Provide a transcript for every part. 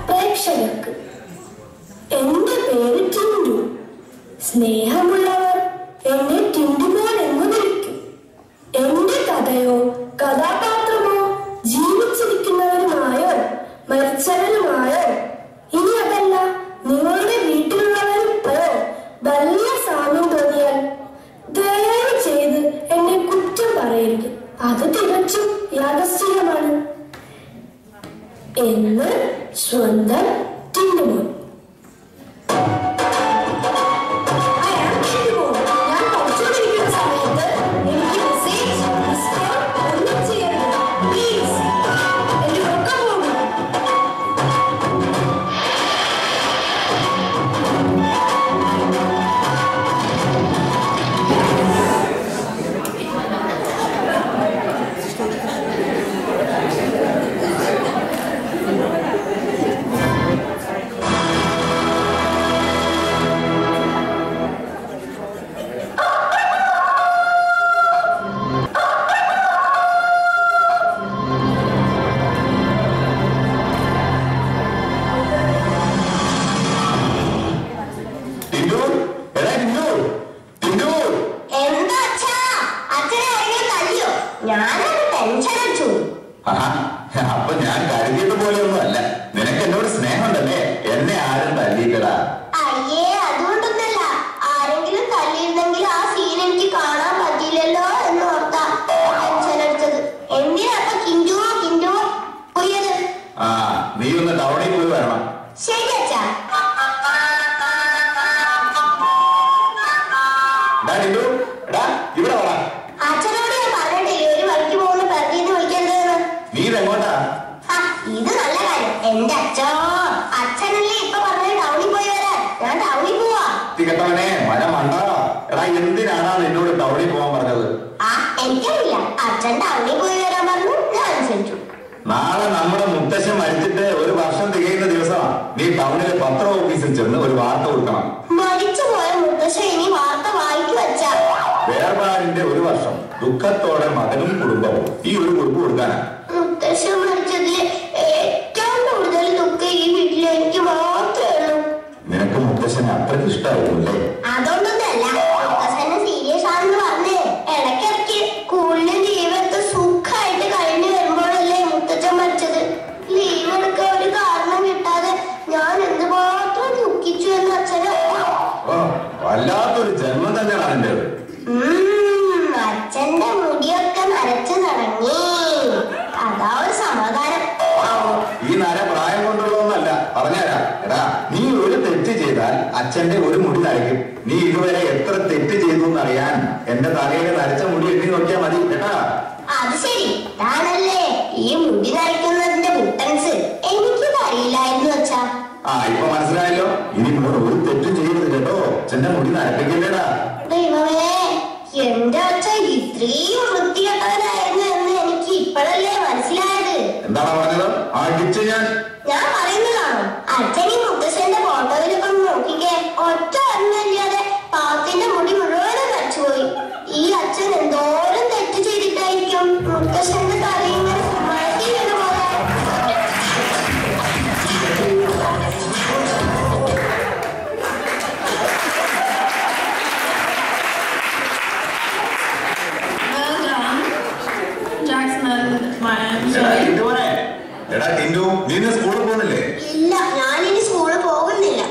പ്രേക്ഷകർക്ക് എന്റെ പേര് ടിൻഡു. സ്നേഹമുള്ളവർ എന്നെ ടിൻഡുമോൻ എന്ന് വിളിക്കും. എന്റെ കഥയോ കഥാപാത്രമോ ജീവിച്ചിരിക്കുന്നവരുമായോ മരിച്ചവരുമായോ ഇനി അതല്ല നിങ്ങളുടെ വീട്ടിലുള്ളവരുമായോ വലിയ സാമ്യം തോന്നിയാൽ ദയവ് ചെയ്ത് എന്നെ കുറ്റം പറയരുത്. അത് തികച്ചും യാദൃശ്ചികമാണ്. എന്ന് സ്വന്തം ടിൻഡുമോൻ. ഞാൻ പഠിച്ചുകൊണ്ടിരിക്കുന്ന സമയത്ത് എനിക്ക് മെസ്സേജ് ഒന്നും ചെയ്യരുത് പ്ലീസ്. എന്റെ ഒക്കെ പോകും. അപ്പൊ ഞാൻ കരുതിയത് പോലെയൊന്നും അല്ല. നിനക്ക് എന്നോട് സ്നേഹമുണ്ടല്ലേ? എന്നെ ആരും തല്ലിയിട്ടടാ. അയ്യേ, അതുകൊണ്ടൊന്നല്ല. ആരെങ്കിലും തല്ലിയിരുന്നെങ്കിൽ ആ സീൻ എനിക്ക് കാണാൻ പറ്റില്ലല്ലോ എന്ന് ഓർത്താ ടെൻഷൻ അടിച്ചത്. എന്തിനാ അപ്പൊ കിൻഡുവോ പോയത്? ആ, നീ ഒന്ന് ടൗണിൽ പോയി വരണം. ശരി അച്ഛാ. ഇവിടെ വേണം. അച്ഛനോട് ഞാൻ പറഞ്ഞിട്ടില്ലേ ഒരു വഴിക്ക് പോകുന്ന പ്രതിന്ന് വിളിക്കരുതെന്ന്. നീ ഇതെങ്ങോട്ടാ? ഇത് നല്ല കാര്യം. എന്റെ അച്ഛനല്ലേ ഇപ്പൊ പറഞ്ഞ ടൗണിൽ പോയി വരാൻ. ഞാൻ ടൗണിൽ പോവാ. കേട്ടവനെ മഴ മണ്ട. എടാ, എന്തിനാണ് നിന്നോട് ടൗണിൽ പോകാൻ പറഞ്ഞത്? എനിക്കറിയില്ല. അച്ഛൻ ടൗണിൽ പോയി വരാൻ പറഞ്ഞു, ഞാൻ അനുസരിച്ചു. നാളെ നമ്മുടെ മുത്തശ്ശൻ മരിച്ചിട്ട് ഒരു വർഷം തികയുന്ന ദിവസമാണ്. നീ ടൗണിലെ പത്ര ഓഫീസിൽ ചെന്ന് ഒരു വാർത്ത കൊടുക്കണം. മരിച്ചുപോയ മുത്തശ്ശൻ ഇനി വാർത്ത വായിക്കു വെച്ചാ വേർപാടിന്റെ ഒരു വർഷം ദുഃഖത്തോടെ മകനും കുടുംബവും ഈ ഒരു കുറിപ്പ് കൊടുക്കാനാ. മുത്തശ്ശൻ മരിച്ചതിൽ ഏറ്റവും കൂടുതൽ ദുഃഖം ഈ വീട്ടിൽ എനിക്ക് മാത്രമേ ഉള്ളൂ. നിനക്ക് മുത്തശ്ശനെ അത്രയ്ക്ക് ഇഷ്ടമായിരുന്നല്ലേ? അതൊന്നല്ല, മുത്തശ്ശന് സീരിയസ് ആണെന്ന് പറഞ്ഞേ. ഇടയ്ക്കിടയ്ക്ക് സ്കൂളിലും ലീവ് എടുത്ത് സുഖമായിട്ട് കഴിഞ്ഞു വരുമ്പോഴല്ലേ മുത്തച്ഛൻ മരിച്ചത്. ലീവ് എടുക്കാൻ ഒരു കാരണം കിട്ടാതെ ഞാൻ എന്തുമാത്രം ദുഃഖിച്ചു എന്ന് അച്ഛന്. വല്ലാത്തൊരു ജന്മം തന്നെയാണ് എന്റേത്. അച്ഛന്റെ മുടിയൊക്കെ നരച്ചു തുടങ്ങി. അതാ ഒരു സമാധാനം. ഈ നര പ്രായം കൊണ്ടുള്ളതൊന്നല്ല, പറഞ്ഞുതരാം. എടാ, നീ ഒരു തെറ്റ് ചെയ്താൽ അച്ഛന്റെ ഒരു മുടി നരയ്ക്കും. നീ ഇതുവരെ എത്ര തെറ്റ് ചെയ്തു എന്നറിയാൻ എന്റെ തലയിലെ നരച്ച മുടി എണ്ണി നോക്കിയാൽ മതി കേട്ടാ. അത് ശരി, താനല്ലേ ഈ മുടി നരയ്ക്കുന്നതിന്റെ ബുട്ടൻസ്. എനിക്കിത് അറിയില്ലായിരുന്നു അച്ഛാ. ഇപ്പൊ മനസ്സിലായല്ലോ. ഇനി ഒരു തെറ്റും ചെയ്യരുത് കേട്ടോ. അച്ഛന്റെ മുടി നരപ്പിക്കല്ലേടാ. ദൈവമേ, എന്റെ അച്ഛൻ ഇത്രയും വൃത്തികെട്ടവനായിരുന്നു എന്ന് എനിക്ക് ഇപ്പോഴല്ലേ മനസ്സിലായത്. എന്താണ് പറഞ്ഞത്? അടിച്ച് ഞാൻ പറയുന്നതാണോ? അച്ഛൻ ഈ മുത്തശ്ശന്റെ ഫോട്ടോയിലൊക്കെ നോക്കിക്കേ. ഒറ്റ അറിഞ്ഞില്ലാതെ പാത്തിന്റെ മുടി മുഴുവനും നരച്ചുപോയി. ഈ അച്ഛൻ എന്തോരം തെറ്റ് ചെയ്തിട്ടായിരിക്കും മുത്തശ്ശന്റെ തലയിൽ ഇങ്ങനെ മഴത്തി വീണ പോലെ. എടാ ടിൻഡു, നീ സ്കൂളിൽ പോകുന്നില്ലേ? ഇല്ല, ഞാനിനി സ്കൂളിൽ പോകുന്നില്ല.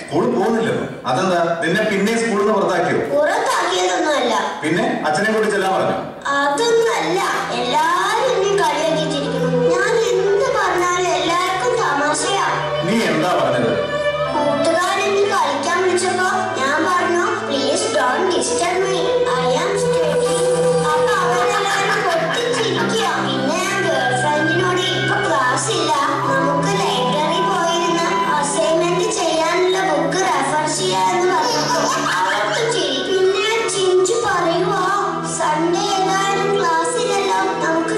സ്കൂളിൽ പോകുന്നില്ലോ? അതെന്താ? നിന്നെ പിന്നെ സ്കൂളിൽ നിന്ന് പുറത്താക്കിയോ? പുറത്താക്കിയതൊന്നുമല്ല. പിന്നെ അച്ഛനെ കൂടി ചെല്ലാൻ പറഞ്ഞു? അതൊന്നുമല്ല. എല്ലാരും എന്നെ കളിയാക്കിച്ചിരിക്കുന്നു. ഞാൻ എന്ത് പറഞ്ഞാലും എല്ലാവർക്കും തമാശയാ. നീ എന്താ പറഞ്ഞത്? കൂട്ടുകാരെന്നെ കളിക്കാൻ വിളിച്ചപ്പോ ഞാൻ പറഞ്ഞു, please don't disturb me, I am studying. അപ്പൊ അവരെല്ലാവരും പൊട്ടിച്ചിരിക്കുക. പിന്നെ ഞാൻ ഗേൾഫ്രണ്ടിനോട് ഇപ്പൊ ക്ലാസ് ഇല്ല, നമുക്ക് ലൈബ്രറി പോയിരുന്ന് അസൈൻമെന്റ് ചെയ്യാനുള്ള ബുക്ക് റെഫർ ചെയ്യാന്ന് പറഞ്ഞു. അവർക്ക് ചിരി. പിന്നെ ചിഞ്ചു പറയുവാ, സൺഡേ ഏതായാലും ക്ലാസ് ഇല്ലല്ലോ, നമുക്ക്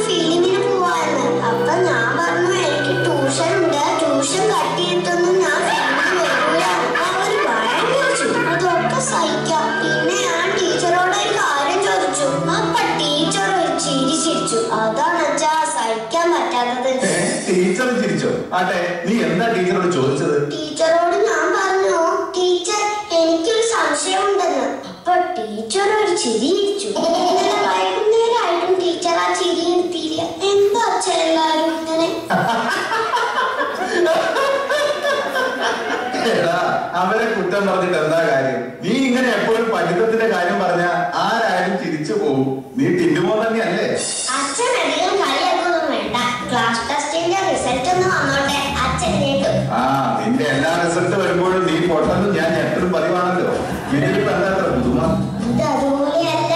ആട്ടെ, നീ എന്താ ടീച്ചറോട് ചോദിച്ചത്? ടീച്ചറോട് ഞാൻ പറഞ്ഞു, ടീച്ചർ എനിക്കൊരു സംശയം ഉണ്ടെന്ന്. അപ്പൊ ടീച്ചർ ഒരു ചിരി ഇരിച്ചു. ഇന്നലെ വൈകുന്നേരമായിട്ടും ടീച്ചർ ആ ചിരി നിർത്തിയില്ല. എന്താ അച്ഛൻ എല്ലാരും ഇങ്ങനെ? അവരെ കുറ്റം പറഞ്ഞിട്ട് എന്താ കാര്യം? നീ ഇങ്ങനെ എപ്പോഴും പഠിത്തത്തിന്റെ കാര്യം പറഞ്ഞാ ആരായാലും തിരിച്ചു പോകും. നീ തിന്നുമോ തന്നെയല്ലേ? അച്ഛൻ അധികം കളിയാക്കൊന്നും വേണ്ട. ക്ലാസ് ടെസ്റ്റിന്റെ റിസൾട്ട് ഒന്ന് വന്നോട്ടെ, അച്ഛൻ കേട്ടു. നിന്റെ എല്ലാ റിസൾട്ട് വരുമ്പോഴും നീ പൊട്ടെന്ന് ഞാൻ എപ്പോഴും പതിവാണല്ലോ. ഇതിലിപ്പോ എന്താ പുതുമ? ഇത് അതുപോലെയല്ല,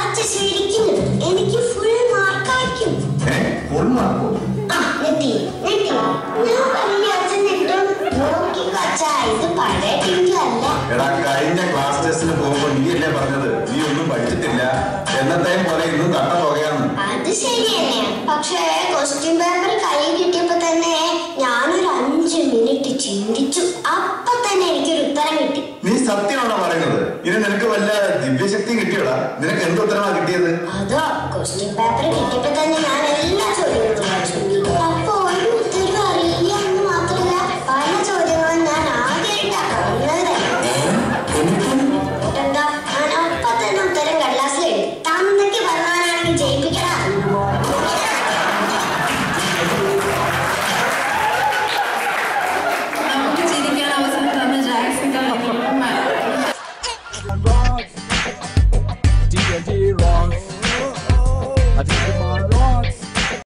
അച്ഛൻ ശരിക്കും എനിക്ക് ഫുൾ മാർക്കായിരിക്കും. Full Marco? ഞാൻ വലിയ അച്ഛൻ നെട്ടും ഇത് പഴയ ടീച്ചറല്ല. എടാ, കഴിഞ്ഞ ക്ലാസ് ടെസ്റ്റിന് പോകുമ്പോ നീ അല്ലേ പറഞ്ഞത് നീ ഒന്നും പഠിച്ചിട്ടില്ല, എന്നത്തെയും പോലെ ഇന്നും കട്ട പോകുകയാണ്. അത് ശരി തന്നെയാണ്. പക്ഷേ ക്വസ്റ്റ്യൻ പേപ്പർ കയ്യിൽ കിട്ടിയപ്പോ തന്നെ ഞാനൊരു 5 മിനിറ്റ് ചിന്തിച്ചു. അപ്പൊ തന്നെ എനിക്കൊരു ഉത്തരം കിട്ടി. നീ സത്യമാണോ പറയുന്നത്? ഇനി നിനക്ക് വല്ല ദിവ്യശക്തി കിട്ടിയോടാ? നിനക്ക് എന്ത് ഉത്തരമാ കിട്ടിയത്? അതോ ക്വസ്റ്റ്യൻ പേപ്പർ കിട്ടിയപ്പോ തന്നെ ഞാൻ